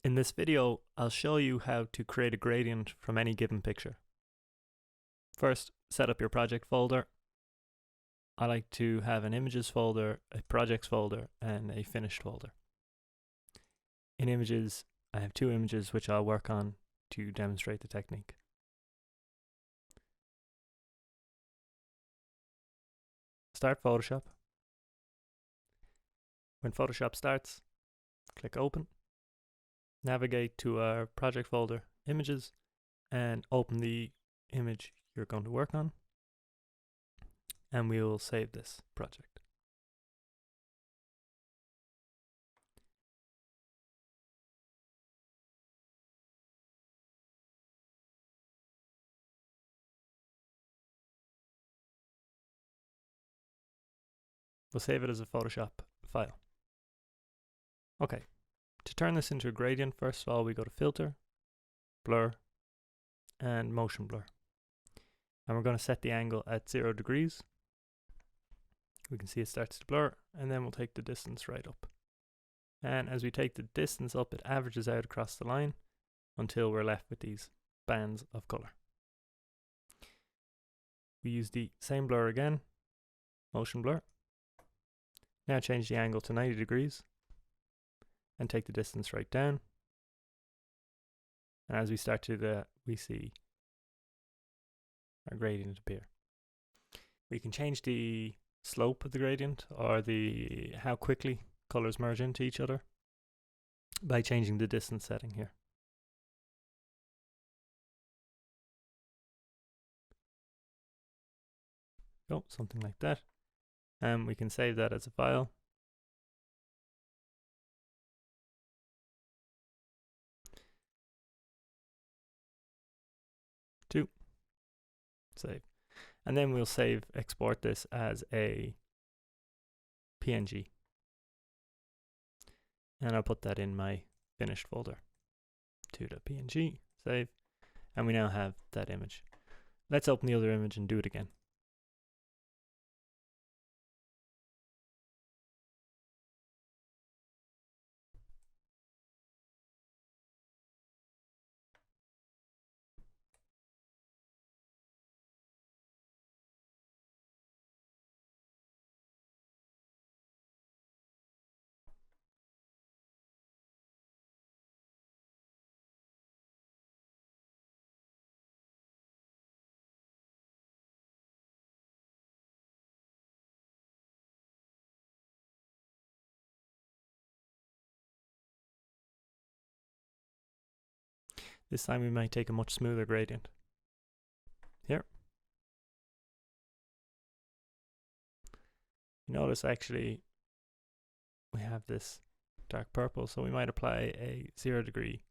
In this video, I'll show you how to create a gradient from any given picture. First, set up your project folder. I like to have an images folder, a projects folder, and a finished folder. In images, I have two images which I'll work on to demonstrate the technique. Start Photoshop. When Photoshop starts, click Open. Navigate to our project folder, Images, and open the image you're going to work on. And we will save this project. We'll save it as a Photoshop file. Okay, to turn this into a gradient, first of all, we go to Filter, Blur, and Motion Blur. And we're going to set the angle at 0 degrees. We can see it starts to blur, and then we'll take the distance right up. And as we take the distance up, it averages out across the line until we're left with these bands of color. We use the same blur again, Motion Blur. Now change the angle to 90 degrees and take the distance right down. And as we start to do that, we see our gradient appear. We can change the slope of the gradient or the how quickly colors merge into each other by changing the distance setting here. Oh, something like that. And we can save that as a file. Save. And then we'll export this as a PNG. And I'll put that in my finished folder. To the PNG, save. And we now have that image. Let's open the other image and do it again. This time we might take a much smoother gradient. Here. You notice actually we have this dark purple, so we might apply a 0 degree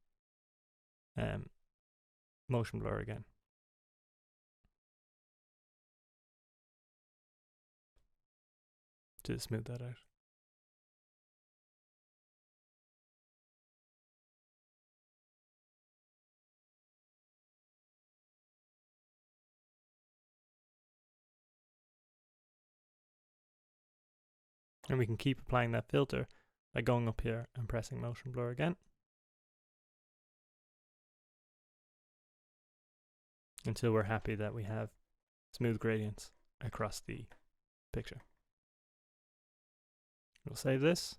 motion blur again. To smooth that out. And we can keep applying that filter by going up here and pressing motion blur again. Until we're happy that we have smooth gradients across the picture. We'll save this.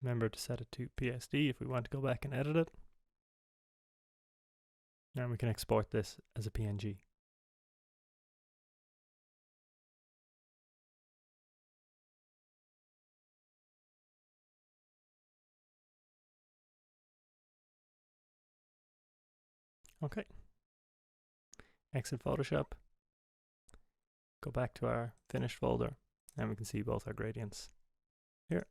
Remember to set it to PSD if we want to go back and edit it. And we can export this as a PNG. Okay. Exit Photoshop. Go back to our finished folder, and we can see both our gradients here.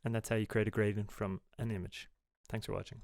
And that's how you create a gradient from an image. Thanks for watching.